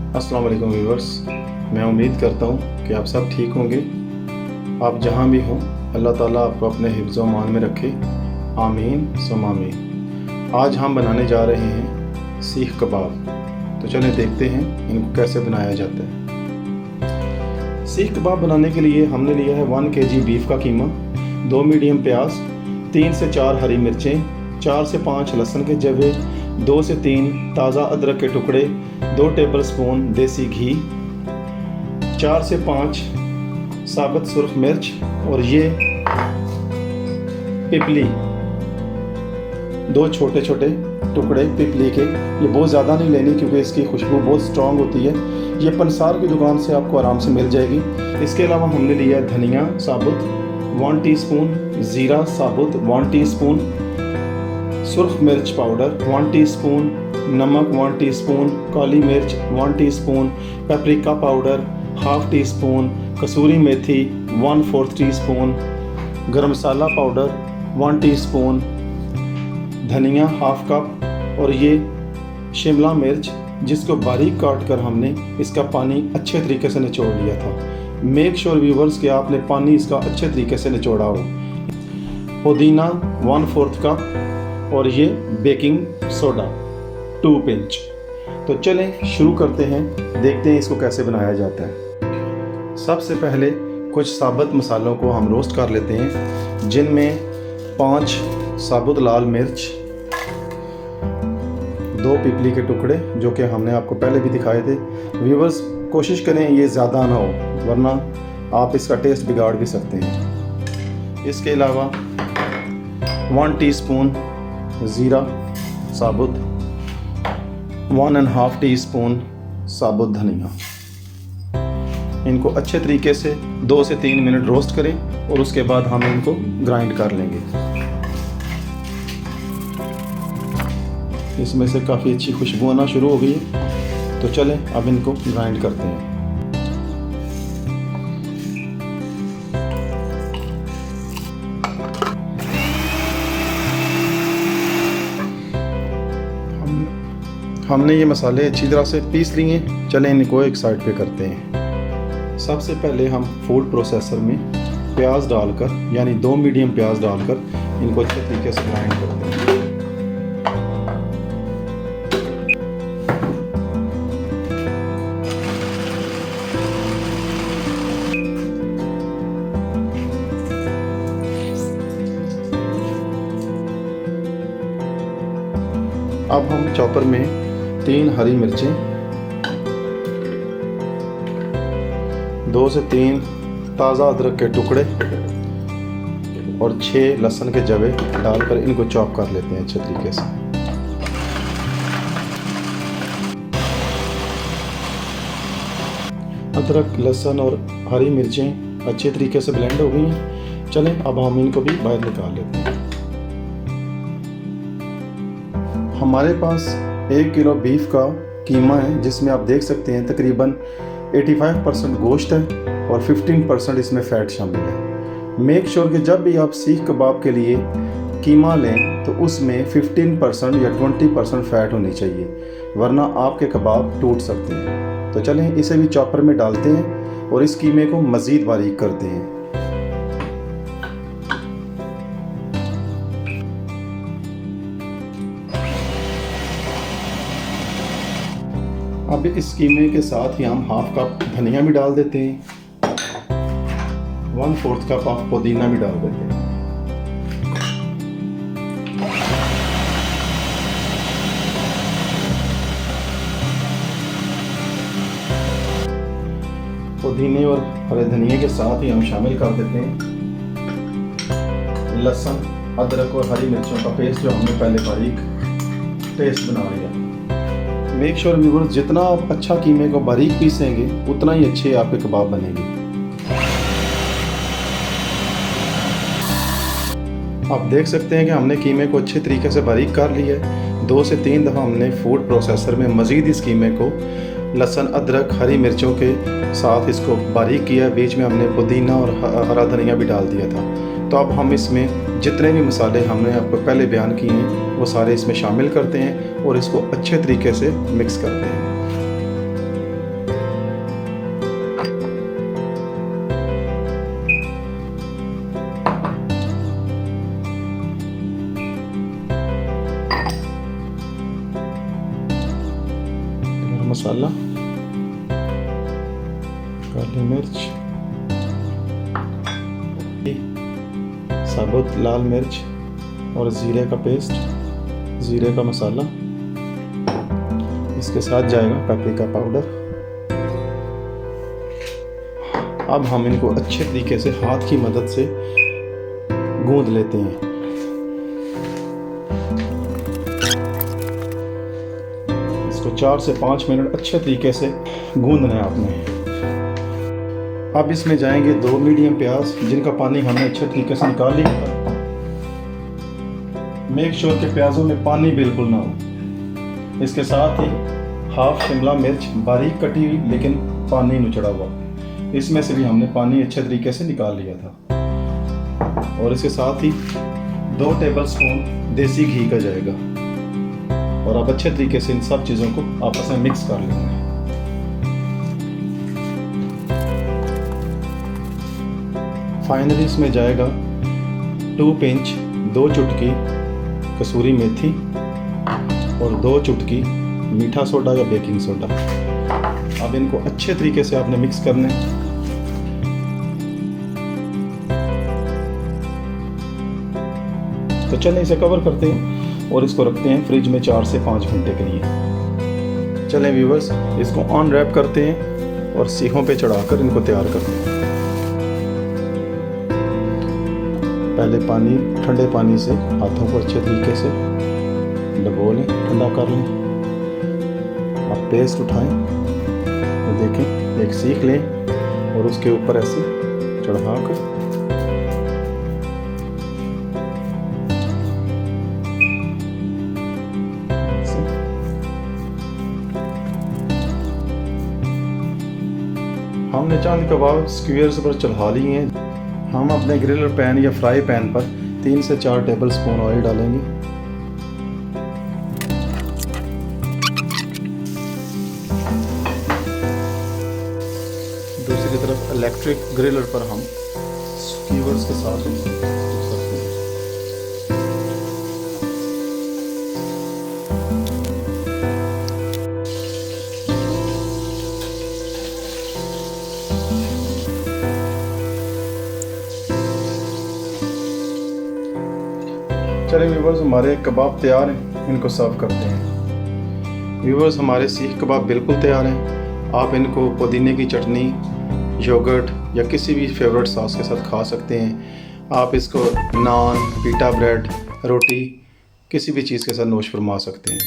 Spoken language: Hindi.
अस्सलाम वालेकुम व्यूअर्स, मैं उम्मीद करता हूँ कि आप सब ठीक होंगे। आप जहाँ भी हों, अल्लाह ताला आपको अपने हिफ्ज़ व मान में रखे। आमीन सुम आमीन। आज हम बनाने जा रहे हैं सीख कबाब। तो चलें देखते हैं इनको कैसे बनाया जाता है। सीख कबाब बनाने के लिए हमने लिया है 1 kg बीफ का कीमा, 2 मीडियम प्याज, 3 से 4 हरी मिर्चें, 4 से 5 लहसुन के जवे, 2 से 3 ताज़ा अदरक के टुकड़े, 2 टेबलस्पून देसी घी, 4 से 5 साबुत सुर्ख मिर्च और ये पिपली, 2 छोटे छोटे टुकड़े पिपली के। ये बहुत ज़्यादा नहीं लेनी क्योंकि इसकी खुशबू बहुत स्ट्रॉन्ग होती है। ये पंसार की दुकान से आपको आराम से मिल जाएगी। इसके अलावा हमने लिया धनिया साबुत 1 टीस्पून, ज़ीरा साबुत 1 टीस्पून, सुर्ख मिर्च पाउडर 1 टीस्पून, नमक 1 टीस्पून, काली मिर्च 1 टीस्पून, पेपरिका पाउडर 1/2 टीस्पून, कसूरी मेथी 1/4 टीस्पून, गरम मसाला पाउडर 1 टीस्पून, धनिया 1/2 कप और ये शिमला मिर्च जिसको बारीक काट कर हमने इसका पानी अच्छे तरीके से निचोड़ लिया था। मेक श्योर व्यूवर्स कि आपने पानी इसका अच्छे तरीके से निचोड़ा हो। पुदीना 1/4 कप और ये बेकिंग सोडा 2 पिंच। तो चलें शुरू करते हैं, देखते हैं इसको कैसे बनाया जाता है। सबसे पहले कुछ साबुत मसालों को हम रोस्ट कर लेते हैं, जिनमें 5 साबुत लाल मिर्च, 2 पिपली के टुकड़े जो कि हमने आपको पहले भी दिखाए थे। व्यूवर्स कोशिश करें ये ज़्यादा ना हो वरना आप इसका टेस्ट बिगाड़ भी सकते हैं। इसके अलावा 1 टीस्पून ज़ीरा साबुत, 1.5 टीस्पून साबुत धनिया। इनको अच्छे तरीके से 2 से 3 मिनट रोस्ट करें और उसके बाद हम इनको ग्राइंड कर लेंगे। इसमें से काफ़ी अच्छी खुशबू आना शुरू हो गई है। तो चलें अब इनको ग्राइंड करते हैं। हमने ये मसाले अच्छी तरह से पीस लिए। चलें इनको एक साइड पे करते हैं। सबसे पहले हम फूड प्रोसेसर में प्याज डालकर, यानी 2 मीडियम प्याज डालकर इनको अच्छे तरीके से ग्राइंड करते हैं। अब हम चॉपर में 3 हरी मिर्चें, 2 से 3 ताज़ा अदरक के टुकड़े और 6 लहसुन के जवे डालकर इनको चॉप कर लेते हैं अच्छे तरीके से। अदरक, लहसुन और हरी मिर्चें अच्छे तरीके से ब्लेंड हो गई हैं। चलें अब हम इनको भी बाहर निकाल लेते हैं। हमारे पास 1 किलो बीफ का कीमा है, जिसमें आप देख सकते हैं तकरीबन 85% गोश्त है और 15% इसमें फ़ैट शामिल है। मेक श्योर कि जब भी आप सीख कबाब के लिए कीमा लें तो उसमें 15% या 20% फ़ैट होनी चाहिए, वरना आपके कबाब टूट सकते हैं। तो चलें इसे भी चॉपर में डालते हैं और इस कीमे को मज़ीद बारीक करते हैं। अब इस कीमे के साथ ही हम 1/2 कप धनिया भी डाल देते हैं, 1/4 कप ऑफ पुदीना भी डाल देते हैं। पुदीने और हरे धनिया के साथ ही हम शामिल कर देते हैं लहसुन, अदरक और हरी मिर्चों का पेस्ट जो हमने पहले बारीक पेस्ट बना लिया। मेक श्योर व्यूअर्स जितना आप अच्छा कीमे को बारीक पीसेंगे उतना ही अच्छे आपके कबाब बनेंगे। आप देख सकते हैं कि हमने कीमे को अच्छे तरीके से बारीक कर लिया है। 2 से 3 दफ़ा हमने फूड प्रोसेसर में मज़ीद इस कीमे को लहसुन, अदरक, हरी मिर्चों के साथ इसको बारीक किया। बीच में हमने पुदीना और हरा धनिया भी डाल दिया था। तो अब हम इसमें जितने भी मसाले हमने आपको पहले बयान किए हैं वो सारे इसमें शामिल करते हैं और इसको अच्छे तरीके से मिक्स करते हैं। मसाला, काली मिर्च, साबुत लाल मिर्च और ज़ीरे का पेस्ट, ज़ीरे का मसाला। इसके साथ जाएगा पेपरिका पाउडर। अब हम इनको अच्छे तरीके से हाथ की मदद से गूंद लेते हैं। इसको 4 से 5 मिनट अच्छे तरीके से गूंदना है आपने। अब इसमें जाएंगे 2 मीडियम प्याज जिनका पानी हमने अच्छे तरीके से निकाल लिया था। मेक श्योर के प्याजों में पानी बिल्कुल ना हो। इसके साथ ही हाफ शिमला मिर्च बारीक कटी हुई लेकिन पानी निचड़ा हुआ, इसमें से भी हमने पानी अच्छे तरीके से निकाल लिया था। और इसके साथ ही 2 टेबलस्पून देसी घी का जाएगा। और अब अच्छे तरीके से इन सब चीज़ों को आपस में मिक्स कर लेंगे। फाइनली इसमें जाएगा 2 पिंच 2 चुटकी कसूरी मेथी और 2 चुटकी मीठा सोडा या बेकिंग सोडा। अब इनको अच्छे तरीके से आपने मिक्स करना है। तो चलें इसे कवर करते हैं और इसको रखते हैं फ्रिज में 4 से 5 घंटे के लिए। चलें व्यूवर्स, इसको ऑन रैप करते हैं और सीखों पे चढ़ाकर इनको तैयार करते हैं। पहले ठंडे पानी से हाथों को अच्छे तरीके से डबो लें, ठंडा कर लें। आप पेस्ट उठाएं तो देखें, एक सीख लें और उसके ऊपर ऐसे चढ़ाकर हमने चांद कबाब स्क्वायर्स पर चढ़ा लिए हैं। हम अपने ग्रिलर पैन या फ्राई पैन पर 3 से 4 टेबलस्पून ऑयल डालेंगे। दूसरी तरफ इलेक्ट्रिक ग्रिलर पर हम स्क्वायर्स के साथ सकते हैं। चलिए व्यूवर्स, हमारे कबाब तैयार हैं, इनको सर्व करते हैं। व्यूवर्स, हमारे सीख कबाब बिल्कुल तैयार हैं। आप इनको पुदीने की चटनी, योगर्ट या किसी भी फेवरेट सॉस के साथ खा सकते हैं। आप इसको नान, पीटा ब्रेड, रोटी किसी भी चीज़ के साथ नोश फरमा सकते हैं।